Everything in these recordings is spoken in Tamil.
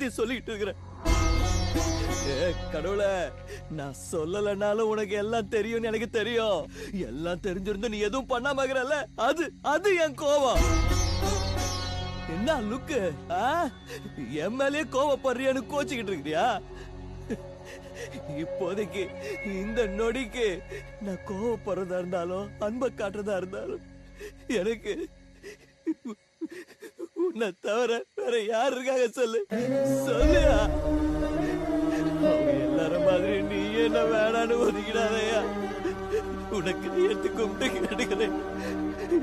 எல்லாத்தையும் சொல்லிட்டு இருக்கிறேன். கடவுளே, நான் சொல்லலனாலும் உனக்கு எல்லாம் தெரியும்னு எனக்கு தெரியும். எல்லாம் தெரிஞ்சிருந்து நீ எதுவும் பண்ணாம இருக்கிறல்ல, அது என் கோவம். என்ன லுக்கு? என் மேலேயே கோவப்படுறியான்னு கோச்சிக்கிட்டு இருக்கிறியா? இப்போதைக்கு இந்த நொடிக்கு நான் கோவப்படுறதா இருந்தாலும் அன்பை காட்டுறதா இருந்தாலும் எனக்கு உன்னை தவிர வேற யார் இருக்காங்க சொல்லு சொல்லியா? அவங்க எல்லாரும் மாதிரி நீ என்ன வேணான்னு ஒதுக்கிடாதையா. உனக்கு நீ எடுத்து கும்பிட்டு கேட்டுக்கிறேன்.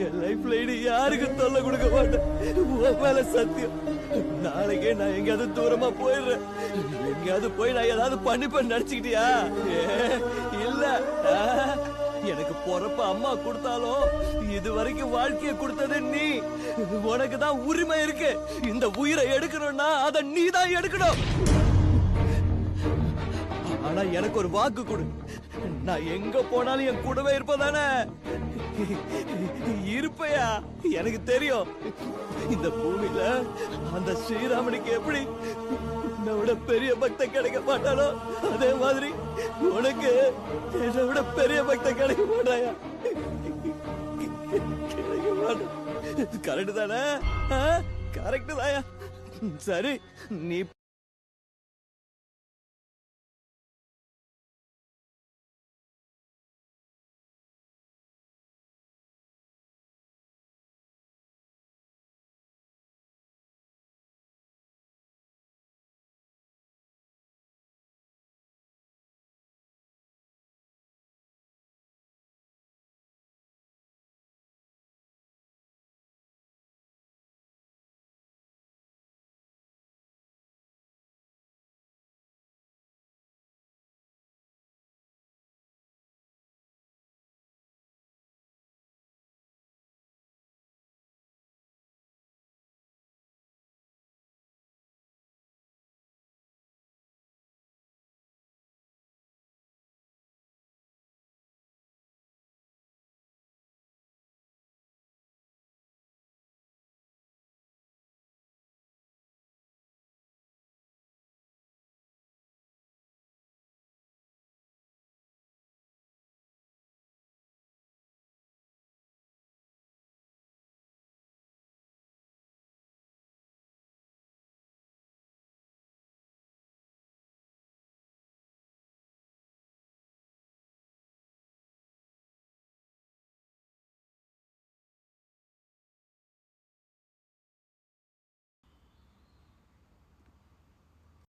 என் லைஃப்ல இனி யாருக்கும் தொல்லை கொடுக்க மாட்டேன். உன் மேல சத்தியம். நாளைக்கே நான் எங்கேயாவது தூரமா போயிடுறேன். எங்கேயாவது போய் நான் ஏதாவது பண்ணிப்பேன்னு நினைச்சுக்கிட்டியா? இல்ல. எனக்கு பொறப்ப அம்மா கொடுத்தாலும் இது வரைக்கும் வாழ்க்கையை கொடுத்தது நீ. உனக்கு தான் உரிமை இருக்கு. இந்த உயிரை எடுக்கணும்னா அதை நீ தான் எடுக்கணும். ஆனா எனக்கு ஒரு வாக்கு கொடு. நான் எங்க போனாலும் என் கூடவே இருப்பதானே? இருப்பையா? எனக்கு தெரியும். இந்த பூமியில அந்த ஸ்ரீராமனுக்கு எப்படி என்னை விட பெரிய பக்த கிடைக்க மாட்டானோ அதே மாதிரி உனக்கு என்னை விட பெரிய பக்த கிடைக்க மாட்டாயா? கிடைக்க மாட்டான். கரெக்ட் தானே? கரெக்ட் தாயா? சரி, நீ